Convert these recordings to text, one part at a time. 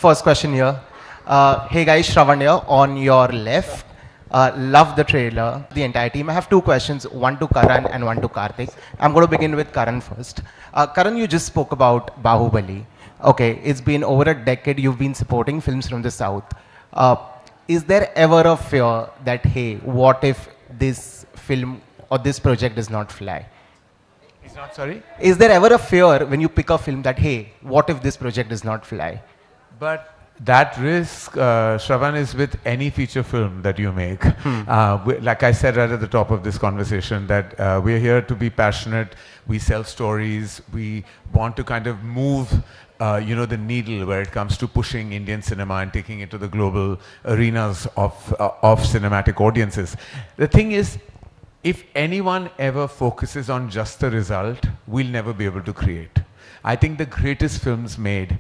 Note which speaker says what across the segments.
Speaker 1: First question here. Hey guys, Shravan here on your left. Love the trailer, the entire team. I have two questions, one to Karan and one to Karthik. I'm going to begin with Karan first. Karan, you just spoke about Bahubali. Okay, it's been over a decade you've been supporting films from the South. Uh, is there ever a fear that, hey, what if this film or this project does not fly?
Speaker 2: He's not sorry?
Speaker 1: Is there ever a fear when you pick a film that, hey, what if this project does not fly?
Speaker 2: But that risk, Shravan, is with any feature film that you make. Like I said right at the top of this conversation, that we're here to be passionate. We sell stories. We want to kind of move, the needle where it comes to pushing Indian cinema and taking it to the global arenas of cinematic audiences. The thing is, if anyone ever focuses on just the result, we'll never be able to create. I think the greatest films made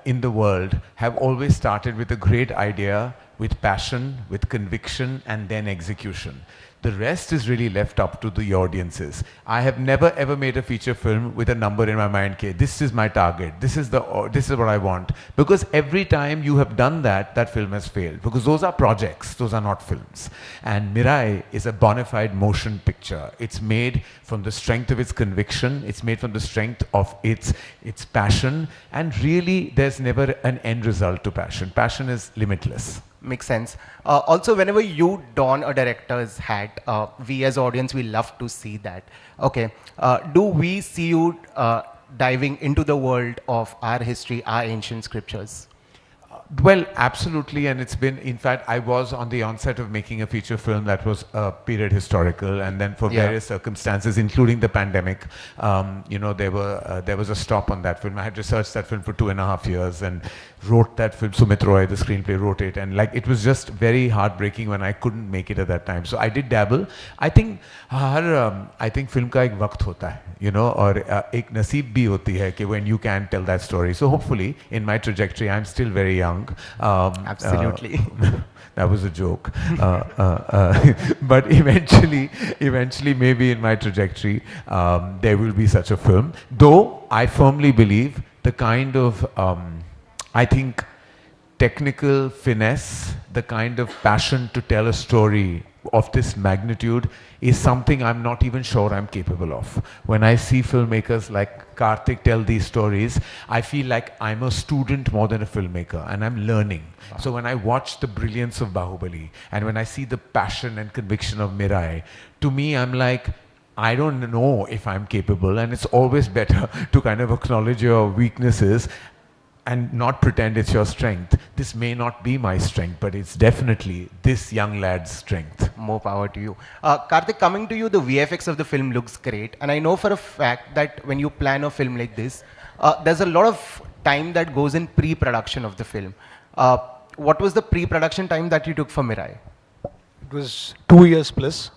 Speaker 2: in the world have always started with a great idea, with passion, with conviction, and then execution. The rest is really left up to the audiences. I have never ever made a feature film with a number in my mind, okay, this is my target, this is what I want. Because every time you have done that, that film has failed. Because those are projects, those are not films. And Mirai is a bona fide motion picture. It's made from the strength of its conviction, it's made from the strength of its passion, and really there's never an end result to passion. Passion is limitless.
Speaker 1: Makes sense. Also, whenever you don a director's hat, we as audience, we love to see that. Okay. Do we see you diving into the world of our history, our ancient scriptures?
Speaker 2: Well, absolutely, and it's been, in fact, I was on the onset of making a feature film that was period historical, and then for various circumstances, including the pandemic, there was a stop on that film. I had researched that film for 2.5 years and wrote that film. Sumit Roy, the screenplay, wrote it, and like it was just very heartbreaking when I couldn't make it at that time. So I did dabble. I think film का एक वक्त होता है, और एक नसीब भी होती है कि when you can tell that story. So hopefully, in my trajectory, I'm still very young.
Speaker 1: Absolutely.
Speaker 2: That was a joke. But eventually, maybe in my trajectory, there will be such a film. Though I firmly believe the kind of, technical finesse, the kind of passion to tell a story of this magnitude is something I'm not even sure I'm capable of. When I see filmmakers like Karthik tell these stories, I feel like I'm a student more than a filmmaker, and I'm learning. Wow. So when I watch the brilliance of Bahubali, and when I see the passion and conviction of Mirai, to me I'm like, I don't know if I'm capable, and it's always better to kind of acknowledge your weaknesses and not pretend it's your strength. This may not be my strength, but it's definitely this young lad's strength.
Speaker 1: More power to you. Karthik, coming to you, the VFX of the film looks great. And I know for a fact that when you plan a film like this, there's a lot of time that goes in pre-production of the film. What was the pre-production time that you took for Mirai?
Speaker 3: It was 2 years plus.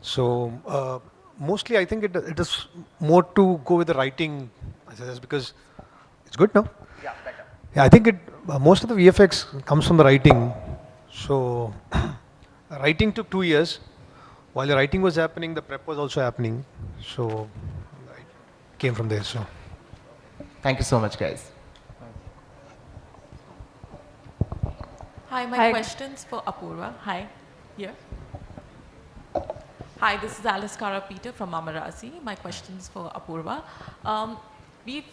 Speaker 3: So mostly I think it is more to go with the writing, because it's good now.
Speaker 1: Yeah, better.
Speaker 3: Yeah, I think most of the VFX comes from the writing. So writing took 2 years. While the writing was happening, the prep was also happening. So it came from there. So
Speaker 1: thank you so much, guys.
Speaker 4: Hi, my question's for Apurva. Hi, here. Hi, this is Alice Cara Peter from Mamarazzi. My question's for Apurva. We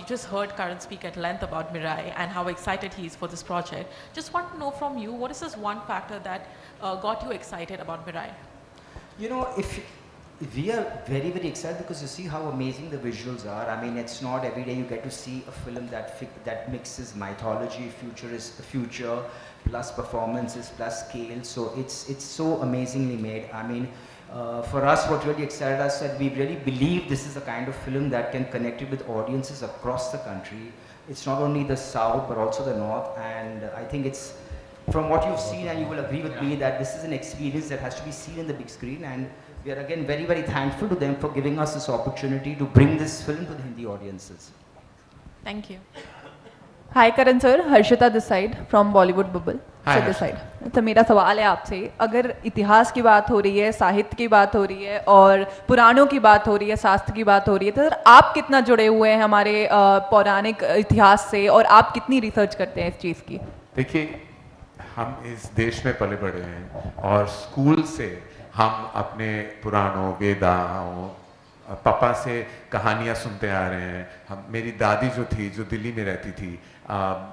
Speaker 4: just heard Karan speak at length about Mirai and how excited he is for this project. Just want to know from you, what is this one factor that got you excited about Mirai?
Speaker 5: If we are very, very excited because you see how amazing the visuals are. I mean, it's not every day you get to see a film that mixes mythology, future, plus performances, plus scale. So it's so amazingly made. I mean, for us, what really excited us that we really believe this is the kind of film that can connect it with audiences across the country. It's not only the South, but also the North. And I think it's, from what you've seen, and you will agree with me, that this is an experience that has to be seen in the big screen. And we are again very, very thankful to them for giving us this opportunity to bring this film to the Hindi audiences.
Speaker 4: Thank you.
Speaker 6: Hi Karan sir, Harshita this side from Bollywood Bubble.
Speaker 2: Hi,
Speaker 6: this side. तो मेरा सवाल है आपसे, अगर इतिहास की बात हो रही है, साहित्य की बात हो रही है और पुराणों की बात हो रही है, शास्त्र की बात हो रही है, तो सर आप कितना जुड़े हुए हैं हमारे पौराणिक इतिहास से और आप कितनी रिसर्च करते हैं इस चीज़ की?
Speaker 2: देखिए, हम इस देश में पले बड़े हैं और स्कूल से हम अपने पुराणों वेदाओं पापा से कहानियाँ सुनते आ रहे हैं। हम मेरी दादी जो थी, जो दिल्ली में रहती थी,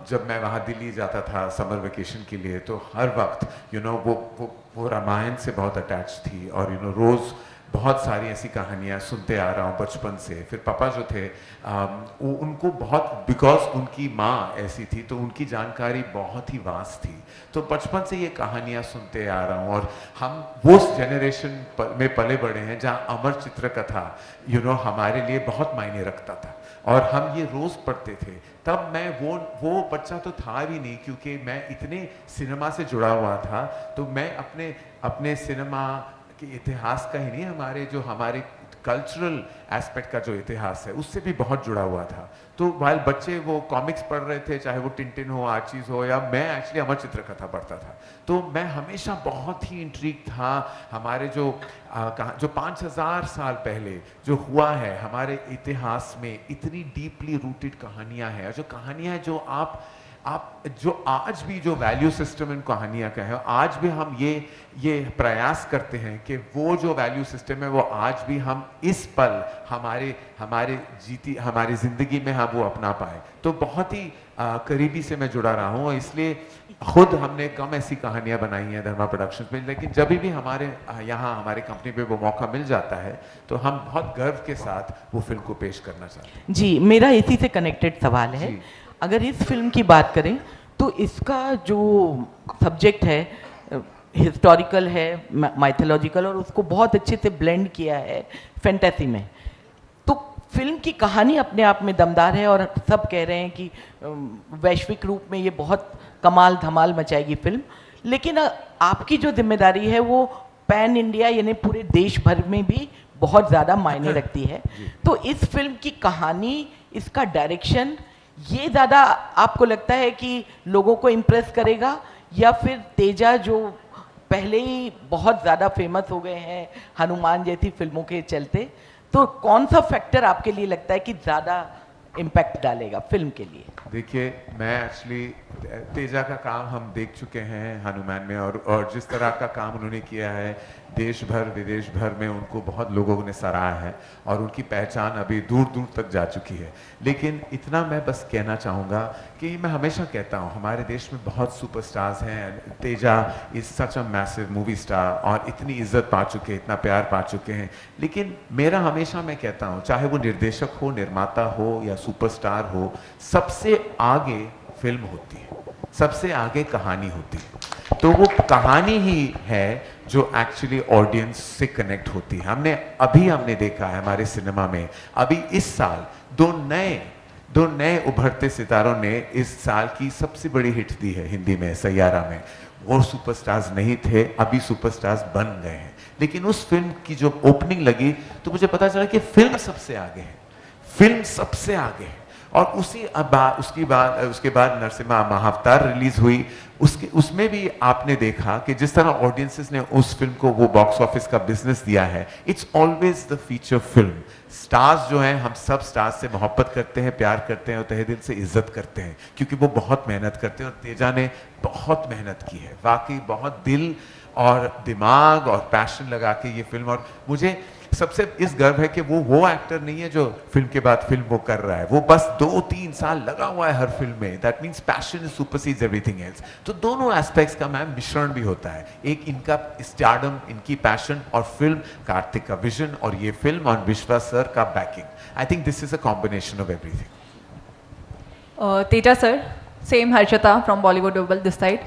Speaker 2: जब मैं वहाँ दिल्ली जाता था समर वेकेशन के लिए, तो हर वक्त वो रामायण से बहुत अटैच थी और रोज़ बहुत सारी ऐसी कहानियाँ सुनते आ रहा हूँ बचपन से। फिर पापा जो थे, उनको बहुत, बिकॉज उनकी माँ ऐसी थी तो उनकी जानकारी बहुत ही वास्ट थी, तो बचपन से ये कहानियाँ सुनते आ रहा हूँ। और हम वो जनरेशन में पले बड़े हैं जहाँ अमर चित्र कथा हमारे लिए बहुत मायने रखता था और हम ये रोज़ पढ़ते थे। तब मैं वो बच्चा तो था भी नहीं, क्योंकि मैं इतने सिनेमा से जुड़ा हुआ था, तो मैं अपने सिनेमा कि इतिहास का ही नहीं, हमारे कल्चरल एस्पेक्ट का जो इतिहास है उससे भी बहुत जुड़ा हुआ था। तो वाइल बच्चे वो कॉमिक्स पढ़ रहे थे, चाहे वो टिंटिन हो, आर्चीज हो, या मैं एक्चुअली अमर चित्र कथा पढ़ता था, तो मैं हमेशा बहुत ही इंट्रिग था। हमारे जो 5000 साल पहले जो हुआ है हमारे इतिहास में, इतनी डीपली रूटेड कहानियाँ हैं, जो कहानियाँ जो आप जो आज भी जो वैल्यू सिस्टम इन कहानियाँ का है, आज भी हम ये प्रयास करते हैं कि वो जो वैल्यू सिस्टम है वो आज भी हम इस पल हमारी जिंदगी में हम वो अपना पाए। तो बहुत ही करीबी से मैं जुड़ा रहा हूँ, इसलिए खुद हमने कम ऐसी कहानियाँ बनाई हैं धर्मा प्रोडक्शंस में, लेकिन जब भी हमारे यहाँ हमारे कंपनी पे वो मौका मिल जाता है तो हम बहुत गर्व के साथ वो फिल्म को पेश करना चाहते हैं।
Speaker 7: जी, मेरा इसी से कनेक्टेड सवाल है। अगर इस फिल्म की बात करें तो इसका जो सब्जेक्ट है हिस्टोरिकल है, माइथोलॉजिकल, और उसको बहुत अच्छे से ब्लेंड किया है फैंटेसी में। तो फिल्म की कहानी अपने आप में दमदार है और सब कह रहे हैं कि वैश्विक रूप में ये बहुत कमाल धमाल मचाएगी फिल्म। लेकिन आपकी जो जिम्मेदारी है वो पैन इंडिया यानी पूरे देश भर में भी बहुत ज़्यादा मायने रखती है। तो इस फिल्म की कहानी, इसका डायरेक्शन, ये ज़्यादा आपको लगता है कि लोगों को इम्प्रेस करेगा, या फिर तेजा जो पहले ही बहुत ज़्यादा फेमस हो गए हैं हनुमान जैसी फिल्मों के चलते, तो कौन सा फैक्टर आपके लिए लगता है कि ज़्यादा इम्पैक्ट डालेगा फिल्म के लिए?
Speaker 2: देखिए, मैं एक्चुअली तेजा का काम हम देख चुके हैं हनुमान में, और जिस तरह का काम उन्होंने किया है देश भर विदेश भर में उनको बहुत लोगों ने सराहा है और उनकी पहचान अभी दूर दूर तक जा चुकी है। लेकिन इतना मैं बस कहना चाहूँगा कि मैं हमेशा कहता हूँ हमारे देश में बहुत सुपरस्टार्स हैं। Teja is such a massive movie star और इतनी इज्जत पा चुके हैं, इतना प्यार पा चुके हैं। लेकिन मेरा हमेशा, मैं कहता हूँ, चाहे वो निर्देशक हो, निर्माता हो या सुपरस्टार हो, सबसे आगे फिल्म होती है, सबसे आगे कहानी होती है। तो वो कहानी ही है जो एक्चुअली ऑडियंस से कनेक्ट होती है। हमने देखा है हमारे सिनेमा में अभी इस साल दो नए उभरते सितारों ने इस साल की सबसे बड़ी हिट दी है हिंदी में, सैयारा में। वो सुपरस्टार्स नहीं थे, अभी सुपरस्टार्स बन गए हैं। लेकिन उस फिल्म की जो ओपनिंग लगी तो मुझे पता चला कि फिल्म सबसे आगे है, फिल्म सबसे आगे है। और उसके बाद नरसिम्हा महाअवतार रिलीज हुई, उसमें भी आपने देखा कि जिस तरह ऑडियंसेस ने उस फिल्म को वो बॉक्स ऑफिस का बिजनेस दिया है। It's always the feature film. Stars जो हैं, हम सब स्टार्स से मोहब्बत करते हैं, प्यार करते हैं और तहे दिल से इज्जत करते हैं, क्योंकि वो बहुत मेहनत करते हैं। और तेजा ने बहुत मेहनत की है, वाकई बहुत दिल और दिमाग और पैशन लगा के ये फिल्म। और मुझे सबसे इस गर्व है कि वो एक्टर नहीं है जो फिल्म के बाद फिल्म वो कर रहा है, वो बस 2-3 साल लगा हुआ है हर फिल्म में। That means passion supersedes everything else. तो दोनों एस्पेक्ट्स का मैम मिश्रण भी होता है, एक इनका स्टारडम, इनकी पैशन, और फिल्म कार्तिक का विजन, और ये फिल्म और विश्वास सर का banking. I think this is a combination of everything.
Speaker 6: Teja sir, same Harshita from Bollywood double this side.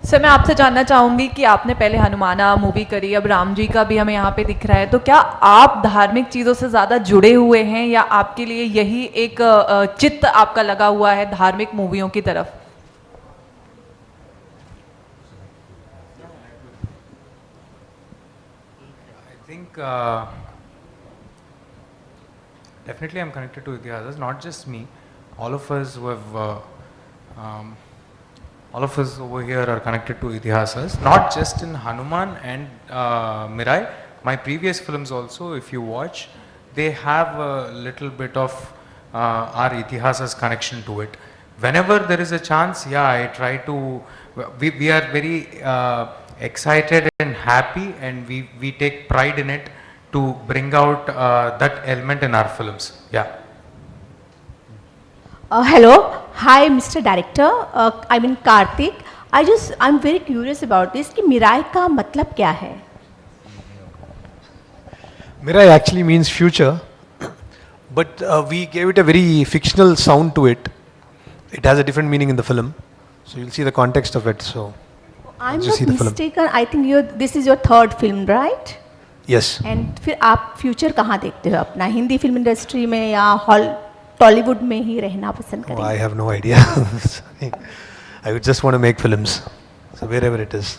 Speaker 6: Sir, मैं आपसे जानना चाहूँगी कि आपने पहले हनुमाना मूवी करी, अब राम जी का भी हमें यहाँ पे दिख रहा है, तो क्या आप धार्मिक चीज़ों से ज़्यादा जुड़े हुए हैं या आपके लिए यही एक चित्त आपका लगा हुआ है धार्मिक मूवियों की तरफ?
Speaker 8: I think definitely I'm connected to Itihasas, not just me. All of us who have all of us over here are connected to Itihasas, not just in Hanuman and Mirai. My previous films also, if you watch, they have a little bit of our Itihasas connection to it. Whenever there is a chance, yeah, I try to, we are very excited and happy, and we take pride in it to bring out that element in our films. Yeah.
Speaker 9: Hello, hi Mr. Director, I mean Karthik. I'm very curious about this कि Mirae का मतलब क्या है?
Speaker 3: Mirai actually means future, but we gave it a very fictional sound to it. It has a different meaning in the film, so you'll see the context of it. So
Speaker 9: I'm
Speaker 3: you
Speaker 9: not
Speaker 3: see the film.
Speaker 9: mistaken. I think this is your third film, right?
Speaker 3: Yes.
Speaker 9: And फिर आप future कहाँ देखते हो अपना Hindi film industry में या टॉलीवुड में ही रहना पसंद
Speaker 3: Oh,
Speaker 9: करेंगे?
Speaker 3: I have no idea. Sorry. I would just want to make films, so wherever it is.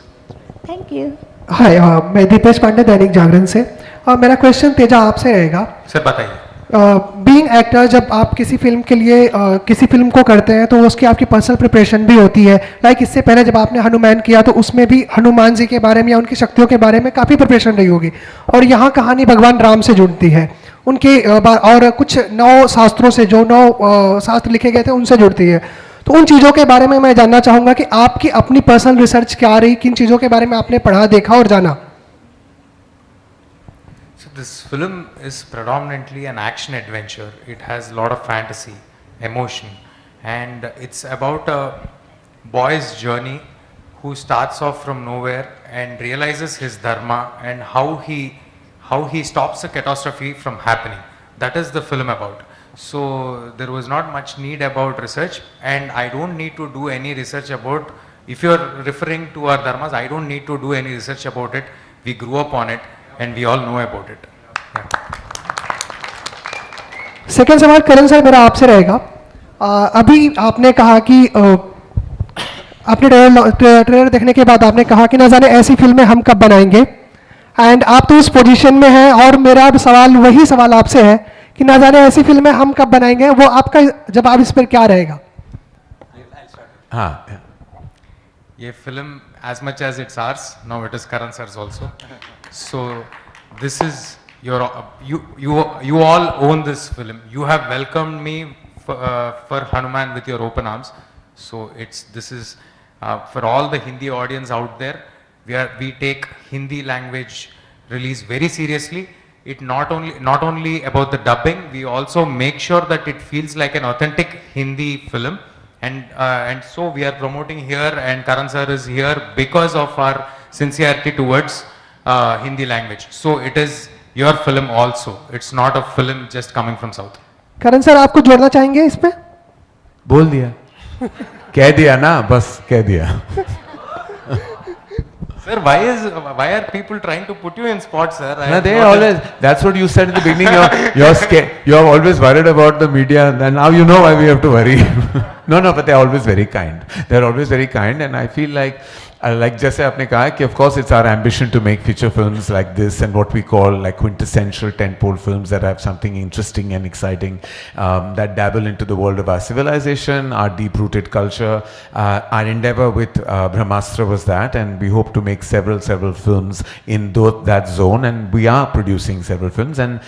Speaker 9: Thank you.
Speaker 10: हाय मैं दीपेश पांडे दैनिक जागरण से मेरा क्वेश्चन तेजा आपसे रहेगा
Speaker 8: सर बताइए.
Speaker 10: बीइंग एक्टर जब आप किसी फिल्म के लिए किसी फिल्म को करते हैं तो उसकी आपकी पर्सनल प्रिपरेशन भी होती है लाइक इससे पहले जब आपने हनुमान किया तो उसमें भी हनुमान जी के बारे में या उनकी शक्तियों के बारे में काफ़ी प्रिपरेशन रही होगी और यहाँ कहानी भगवान राम से जुड़ती है उनके और कुछ 9 शास्त्रों से जो 9 शास्त्र लिखे गए थे उनसे जुड़ती है तो उन चीज़ों के बारे में मैं जानना चाहूँगा कि आपकी अपनी पर्सनल रिसर्च क्या रही किन चीज़ों के बारे में आपने पढ़ा देखा और जाना.
Speaker 8: So this film is predominantly an action adventure. It has a lot of fantasy, emotion, and it's about a boy's journey who starts off from nowhere and realizes his dharma and how he stops a catastrophe from happening. That is the film about. So there was not much need about research, and I don't need to do any research about, if you are referring to our dharmas, I don't need to do any research about it. We grew up on it and we all know about it.
Speaker 10: Second सवाल करण sir मेरा आपसे रहेगा. अभी आपने कहा कि आपने trailer देखने के बाद आपने कहा कि ना जाने ऐसी फिल्में हम कब बनाएंगे एंड आप तो उस पोजीशन में हैं और मेरा अब सवाल वही सवाल आपसे है कि ना जाने ऐसी फिल्में हम कब बनाएंगे वो आपका जवाब इस पर क्या रहेगा.
Speaker 2: हाँ.
Speaker 8: ये film, as much as it's ours, now it is Karan sir's also. So this is your, you all own this film. You have welcomed me for Hanuman with your open arms. So this is for all the Hindi audience out there. We take Hindi language release very seriously. It not only about the dubbing, we also make sure that it feels like an authentic Hindi film. And so we are promoting here, and Karan sir is here because of our sincerity towards Hindi language. So it is your film also. It's not a film just coming from South.
Speaker 10: Karan sir आपको जोड़ना चाहेंगे इस पे.
Speaker 2: बोल दिया. कह दिया ना, बस कह दिया.
Speaker 8: Sir, why are people trying to put you in spot, sir?
Speaker 2: No, they always, that's what you said in the beginning. You're scared. You're always worried about the media, and now you know why we have to worry. No, but they're always very kind. They're always very kind, and I feel like जैसे आपने कहा कि of course it's our ambition to make feature films like this and what we call like quintessential tentpole films that have something interesting and exciting, that dabble into the world of our civilization, our deep-rooted culture. Our endeavor with Brahmastra was that, and we hope to make several films in that zone, and we are producing several films, and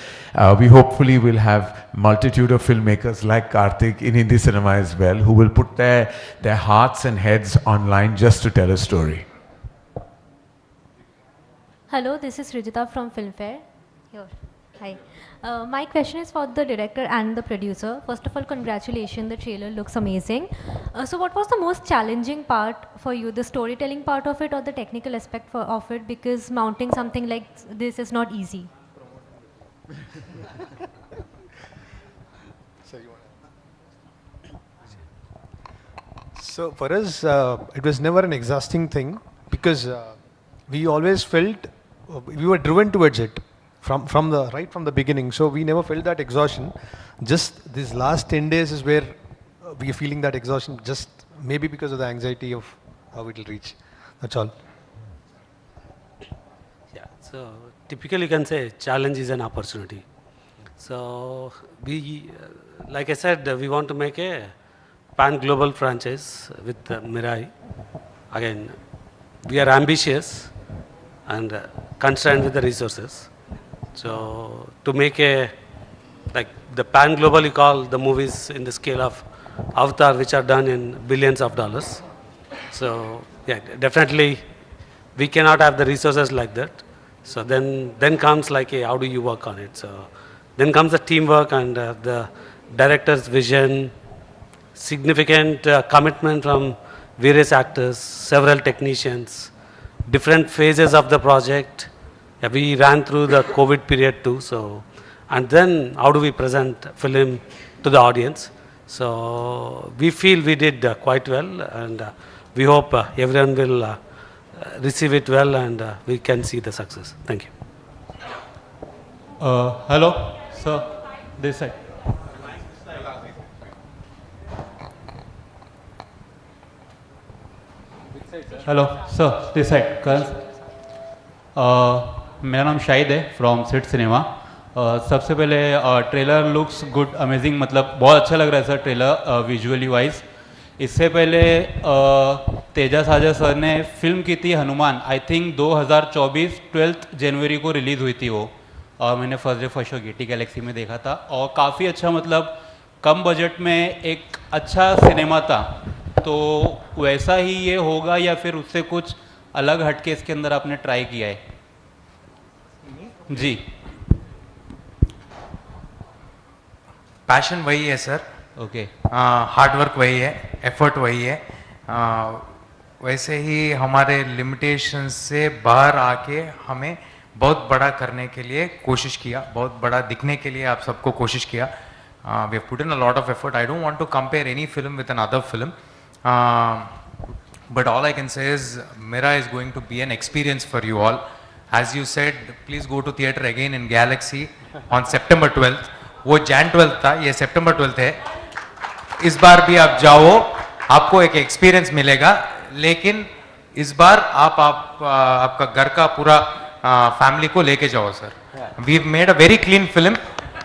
Speaker 2: we hopefully will have multitude of filmmakers like Karthik in Hindi cinema as well, who will put their hearts and heads online just to tell a story.
Speaker 11: Hello, this is Rijita from Filmfare. Here. Hi. My question is for the director and the producer. First of all, congratulations, the trailer looks amazing. So what was the most challenging part for you, the storytelling part of it or the technical aspect of it? Because mounting something like this is not easy.
Speaker 3: So for us, it was never an exhausting thing because we always felt we were driven towards it from the beginning. So we never felt that exhaustion. Just these last 10 days is where we are feeling that exhaustion. Just maybe because of the anxiety of how it will reach. That's all.
Speaker 12: Yeah. So typically, you can say challenge is an opportunity. So we, like I said, we want to make a pan-global franchise with Mirai. Again, we are ambitious and constrained with the resources. So to make a, like the pan-global, you call the movies in the scale of Avatar, which are done in billions of dollars. So yeah, definitely we cannot have the resources like that. So then comes like a, how do you work on it? So then comes the teamwork and the director's vision, significant commitment from various actors, several technicians, different phases of the project. Yeah, we ran through the COVID period too. So, and then how do we present film to the audience? So we feel we did quite well, and we hope everyone will receive it well, and we can see the success. Thank you.
Speaker 13: Hello, sir. This side. Hello sir this side Karan मेरा नाम शाहिद है from seat cinema सबसे पहले trailer looks good amazing मतलब बहुत अच्छा लग रहा है सर ट्रेलर विजुअली वाइज इससे पहले तेजा साजा सर ने फिल्म की थी हनुमान आई थिंक 2024 12 जनवरी को रिलीज़ हुई थी वो मैंने first day first show Getty Galaxy में देखा था और काफ़ी अच्छा मतलब कम बजट में एक अच्छा सिनेमा था तो वैसा ही ये होगा या फिर उससे कुछ अलग हटके इसके अंदर आपने ट्राई किया है जी
Speaker 8: पैशन वही है सर
Speaker 13: ओके
Speaker 8: हार्ड वर्क वही है एफर्ट वही है वैसे ही हमारे लिमिटेशन से बाहर आके हमें बहुत बड़ा करने के लिए कोशिश किया बहुत बड़ा दिखने के लिए आप सबको कोशिश किया we have put in a lot of effort I don't want to compare any film with another film but all I can say is Mira is going to be an experience for you all. As you said, please go to theatre again in Galaxy on September 12th. वो Jan 12th था, ये September 12th है. इस बार भी आप जाओ, आपको एक एक्सपीरियंस मिलेगा, लेकिन इस बार आपका घर का पूरा फैमिली को लेके जाओ sir. We've made a very clean film.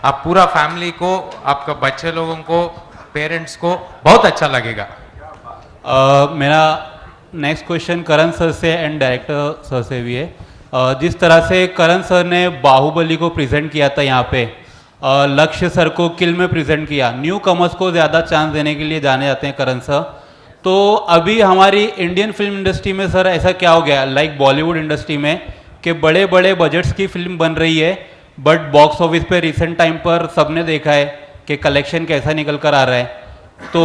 Speaker 8: आप पूरा फैमिली को, आपका बच्चे लोगों को, पेरेंट्स को बहुत अच्छा लगेगा.
Speaker 13: मेरा नेक्स्ट क्वेश्चन करण सर से एंड डायरेक्टर सर से भी है जिस तरह से करण सर ने बाहुबली को प्रेजेंट किया था यहाँ पे लक्ष्य सर को किल में प्रेजेंट किया न्यू कमर्स को ज़्यादा चांस देने के लिए जाने जाते हैं करण सर तो अभी हमारी इंडियन फिल्म इंडस्ट्री में सर ऐसा क्या हो गया लाइक बॉलीवुड इंडस्ट्री में कि बड़े बड़े बजट्स की फिल्म बन रही है बट बॉक्स ऑफिस पे रिसेंट टाइम पर सबने देखा है कि कलेक्शन कैसा निकल कर आ रहा है तो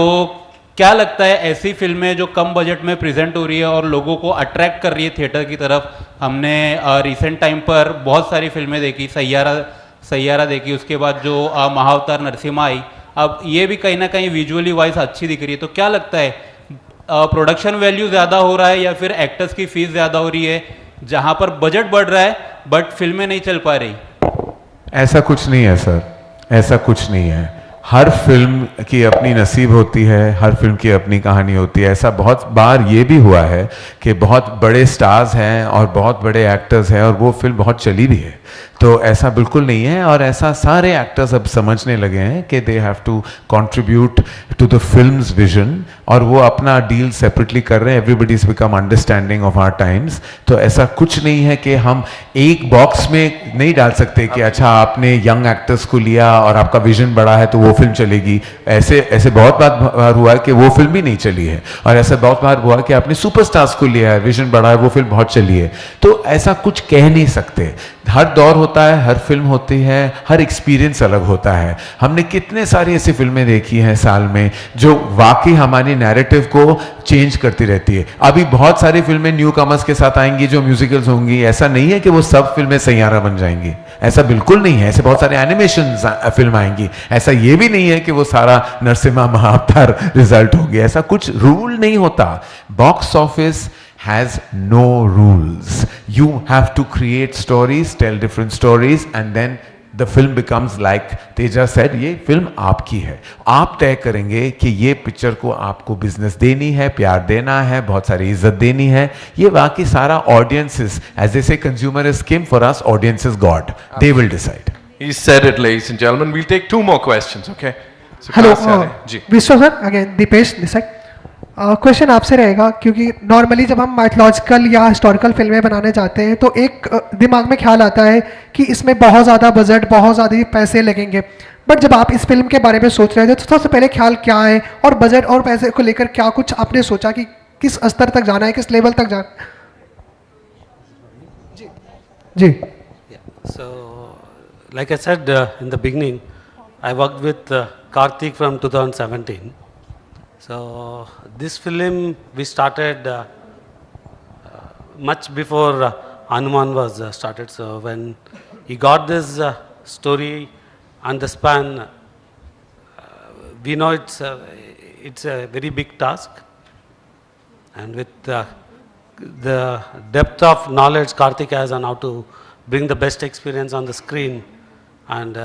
Speaker 13: क्या लगता है ऐसी फिल्में जो कम बजट में प्रेजेंट हो रही है और लोगों को अट्रैक्ट कर रही है थिएटर की तरफ हमने रिसेंट टाइम पर बहुत सारी फिल्में देखी सैयारा देखी उसके बाद जो महाअवतार नरसिम्हा आई अब ये भी कहीं ना कहीं विजुअली वाइज अच्छी दिख रही है तो क्या लगता है प्रोडक्शन वैल्यू ज़्यादा हो रहा है या फिर एक्टर्स की फीस ज़्यादा हो रही है जहाँ पर बजट बढ़ रहा है बट फिल्में नहीं चल पा रही
Speaker 2: ऐसा कुछ नहीं है सर ऐसा कुछ नहीं है हर फिल्म की अपनी नसीब होती है हर फिल्म की अपनी कहानी होती है ऐसा बहुत बार ये भी हुआ है कि बहुत बड़े स्टार्स हैं और बहुत बड़े एक्टर्स हैं और वो फिल्म बहुत चली भी है तो ऐसा बिल्कुल नहीं है और ऐसा सारे एक्टर्स अब समझने लगे हैं कि they have to contribute to the film's vision और वो अपना डील सेपरेटली कर रहे हैं everybody is become understanding of our times तो ऐसा कुछ नहीं है कि हम एक बॉक्स में नहीं डाल सकते कि अच्छा आपने यंग एक्टर्स को लिया और आपका विजन बड़ा है तो वो फिल्म चलेगी ऐसे ऐसे बहुत बार हुआ है कि वो फिल्म भी नहीं चली है और ऐसा बहुत बार हुआ कि आपने सुपरस्टार्स को लिया है विजन बड़ा है वो फिल्म बहुत चली है तो ऐसा कुछ कह नहीं सकते हर दौर होता है हर फिल्म होती है हर एक्सपीरियंस अलग होता है हमने कितने सारी ऐसी फिल्में देखी हैं साल में जो वाकई हमारी नैरेटिव को चेंज करती रहती है अभी बहुत सारी फिल्में न्यू कमर्स के साथ आएंगी जो म्यूजिकल्स होंगी ऐसा नहीं है कि वो सब फिल्में सैयारा बन जाएंगी ऐसा बिल्कुल नहीं है ऐसे बहुत सारे एनिमेशन फिल्म आएंगी ऐसा ये भी नहीं है कि वो सारा नरसिम्हा महाअवतार रिजल्ट होगी ऐसा कुछ रूल नहीं होता box office has no rules. You have to create stories, tell different stories, and then the film becomes like Teja said, ये फिल्म आपकी है. आप तय करेंगे कि ये पिक्चर को आपको बिजनेस देनी है, प्यार देना है, बहुत सारी इज्जत देनी है. ये बाकी सारा audiences, as they say, consumer is king. For us, audience is God. They will decide.
Speaker 14: He said it, ladies and gentlemen. We'll take two more questions, okay? So,
Speaker 10: hello
Speaker 14: कहाँ से आ रहे हैं? जी
Speaker 10: Vishwa sir, again Deepesh this side. Question आपसे रहेगा, क्योंकि normally जब हम माइथोलॉजिकल या हिस्टोरिकल फिल्में बनाने जाते हैं तो एक दिमाग में ख्याल आता है कि इसमें बहुत ज़्यादा बजट, बहुत ज़्यादा पैसे लगेंगे। बट जब आप इस फिल्म के बारे में सोच रहे थे तो सबसे पहले ख्याल क्या है, और बजट और पैसे को लेकर क्या कुछ आपने सोचा कि किस स्तर तक जाना है, किस लेवल तक जाना? जी।
Speaker 12: So, like I said in the beginning, I worked with Karthik from 2017. So, this film we started much before Hanuman was started. So, when he got this story and the span, we know it's a very big task. And with the depth of knowledge Karthik has on how to bring the best experience on the screen. And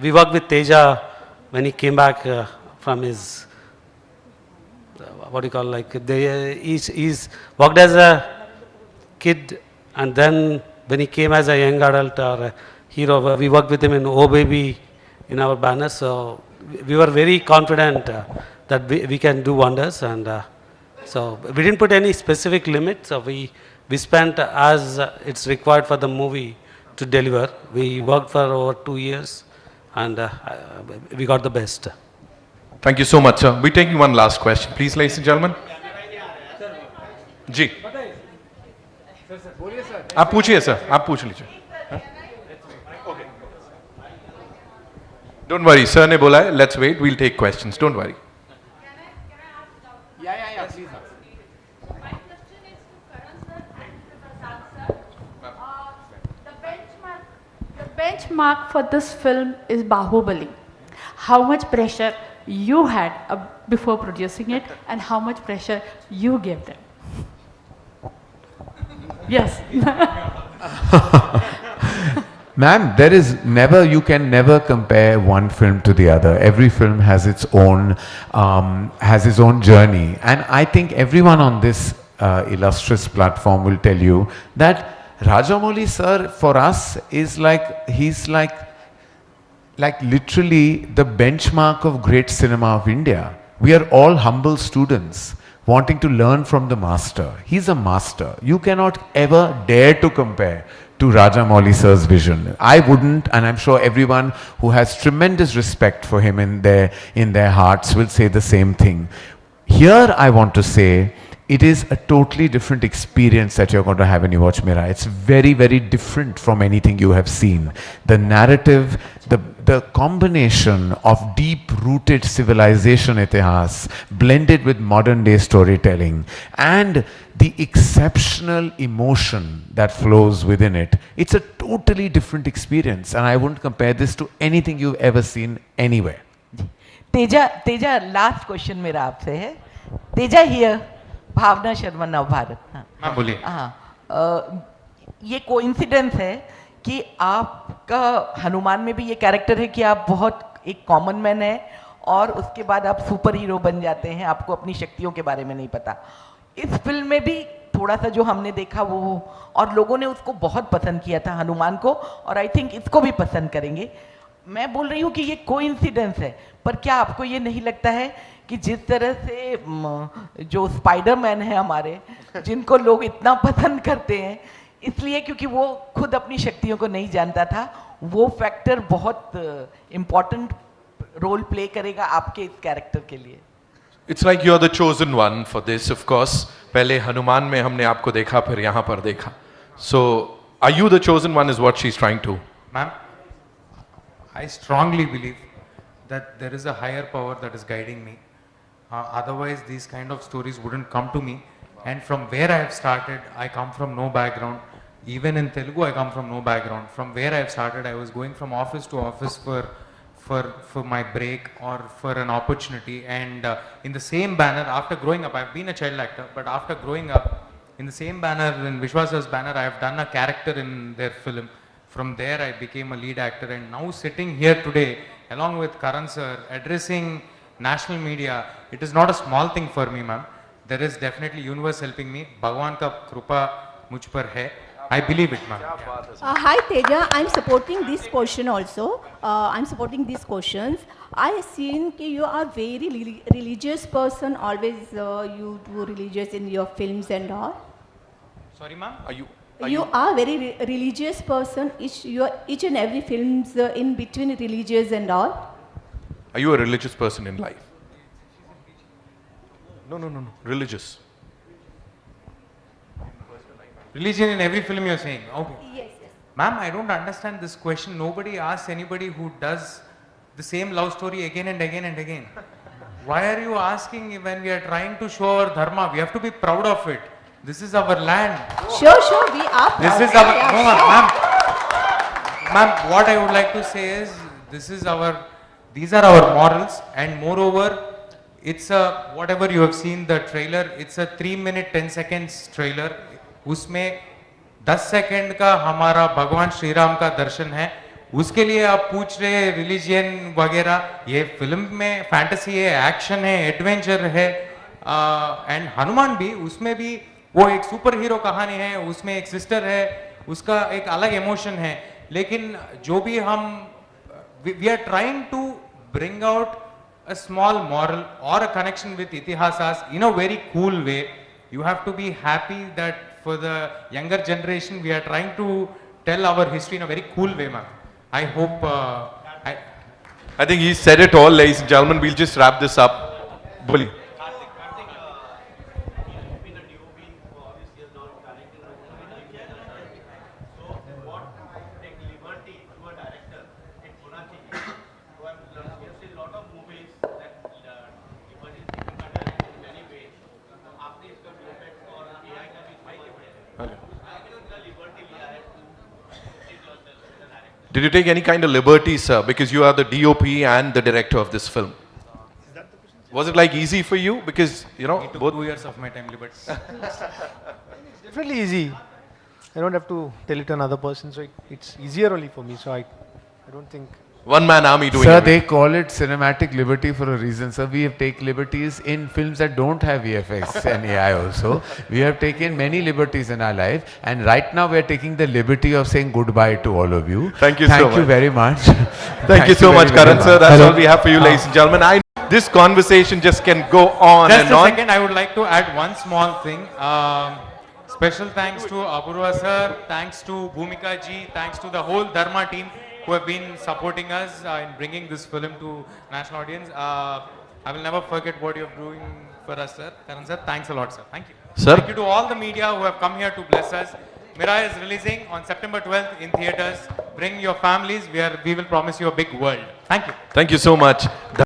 Speaker 12: we worked with Teja when he came back from his, what do you call, like, he's worked as a kid, and then when he came as a young adult or a hero, we worked with him in Oh Baby in our banner. So we were very confident that we can do wonders. And so we didn't put any specific limits. So we spent as it's required for the movie to deliver. We worked for over 2 years, and we got the best.
Speaker 14: Thank you so much, sir. We're taking one last question, please, ladies and gentlemen. जी आप पूछिए sir, आप पूछ लीजिए. Don't worry, sir ने बोला है, let's wait, we'll take questions, don't worry.
Speaker 15: The benchmark for this film is Bahubali. How much pressure you had before producing it, and how much pressure you gave them? Yes.
Speaker 2: Ma'am, you can never compare one film to the other. Every film has its own journey. And I think everyone on this illustrious platform will tell you that Rajamouli sir for us is he's like literally the benchmark of great cinema of India. We are all humble students wanting to learn from the master. He's a master. You cannot ever dare to compare to Rajamouli sir's vision. I wouldn't, and I'm sure everyone who has tremendous respect for him in their hearts will say the same thing. Here I want to say, it is a totally different experience that you're going to have when you watch Mirai. It's very, very different from anything you have seen. The narrative, the combination of deep-rooted civilization itihas blended with modern-day storytelling and the exceptional emotion that flows within it. It's a totally different experience, and I wouldn't compare this to anything you've ever seen anywhere.
Speaker 7: Teja last question मेरा आपसे है. Teja here, भावना शर्मा नव भारत.
Speaker 8: हाँ बोलिए.
Speaker 7: हाँ, ये coincidence है कि आपका हनुमान में भी ये कैरेक्टर है कि आप बहुत एक कॉमन मैन है और उसके बाद आप सुपर हीरो बन जाते हैं, आपको अपनी शक्तियों के बारे में नहीं पता. इस फिल्म में भी थोड़ा सा जो हमने देखा वो, और लोगों ने उसको बहुत पसंद किया था हनुमान को, और आई थिंक इसको भी पसंद करेंगे. मैं बोल रही हूँ कि ये कोइंसिडेंस है, पर क्या आपको ये नहीं लगता है कि जिस तरह से जो स्पाइडरमैन है हमारे, जिनको लोग इतना पसंद करते हैं इसलिए क्योंकि वो खुद अपनी शक्तियों को नहीं जानता था, वो फैक्टर बहुत इम्पोर्टेंट रोल प्ले करेगा आपके इस कैरेक्टर के लिए?
Speaker 14: It's like you're the chosen one for this, of course. पहले हनुमान में हमने आपको देखा, फिर यहाँ पर देखा. So, are you the chosen one is what she's trying to?
Speaker 8: Ma'am, I strongly believe that there is a higher power that is guiding me. Otherwise, these kind of stories wouldn't come to me. And from where I have started, I come from no background. Even in Telugu, I come from no background. From where I have started, I was going from office to office for my break or for an opportunity. And in the same banner, after growing up, I've been a child actor, but after growing up, in the same banner, in Vishwasa's banner, I have done a character in their film. From there, I became a lead actor, and now sitting here today, along with Karan sir, addressing national media, it is not a small thing for me, ma'am. There is definitely universe helping me. Bhagwan ka krupa mujh par hai. I believe it, ma'am.
Speaker 9: Hi Teja, I'm supporting this question also. I'm supporting these questions. I seen that you are very religious person. Always you do religious in your films and all.
Speaker 8: Sorry, ma'am.
Speaker 9: You are very religious person. Each and every films in between religious and all.
Speaker 14: Are you a religious person in life? No. Religious.
Speaker 8: Religion in every film you're saying. Okay.
Speaker 9: Yes.
Speaker 8: Ma'am, I don't understand this question. Nobody asks anybody who does the same love story again and again and again. Why are you asking when we are trying to show our dharma? We have to be proud of it. This is our land.
Speaker 9: Sure, we are proud.
Speaker 8: This is our, no, ma'am. Ma'am, what I would like to say is, these are our morals, and moreover, it's a, whatever you have seen the trailer, it's a 3-minute 10 seconds trailer. उसमें 10 second का हमारा भगवान श्री राम का दर्शन है. उसके लिए आप पूछ रहे हैं रिलीजियन वगैरह. ये फिल्म में फैंटेसी है, एक्शन है, एडवेंचर है, एंड हनुमान भी, उसमें भी वो एक सुपर हीरो कहानी है, उसमें एक सिस्टर है, उसका एक अलग इमोशन है. लेकिन जो भी हम we are trying to bring out a small moral और अ कनेक्शन विद इतिहास in a very cool way. You have to be happy that for the younger generation we are trying to tell our history in a very cool way, ma'am. I hope.
Speaker 14: I think he said it all, ladies and gentlemen. We'll just wrap this up. Bully. Did you take any kind of liberty, sir? Because you are the DOP and the director of this film. Was it like easy for you? Because, you know,
Speaker 8: it took
Speaker 14: both
Speaker 8: 2 years of my time, but
Speaker 3: It's definitely easy. I don't have to tell it to another person, so it's easier only for me. So I don't think.
Speaker 14: One-man army doing
Speaker 2: Sir,
Speaker 14: everything.
Speaker 2: they call it cinematic liberty for a reason. Sir, we have taken liberties in films that don't have VFX and AI also. We have taken many liberties in our life, and right now we are taking the liberty of saying goodbye to all of you.
Speaker 14: Thank you so much.
Speaker 2: Thank you very much.
Speaker 14: Thank you so much,
Speaker 2: very, very
Speaker 14: Karan sir. That's
Speaker 2: Hello.
Speaker 14: all we have for you, ladies and gentlemen. This conversation just can go on
Speaker 8: just
Speaker 14: and
Speaker 8: a
Speaker 14: on.
Speaker 8: second, I would like to add one small thing. Special thanks to Apurva sir, thanks to Bhumika ji, thanks to the whole Dharma team who have been supporting us in bringing this film to national audience. I will never forget what you're doing for us, sir. Karan sir, thanks a lot, sir. Thank you.
Speaker 14: Sir.
Speaker 8: Thank you to all the media who have come here to bless us. Mirai is releasing on September 12th in theaters. Bring your families. We will promise you a big world. Thank you.
Speaker 14: Thank you so much.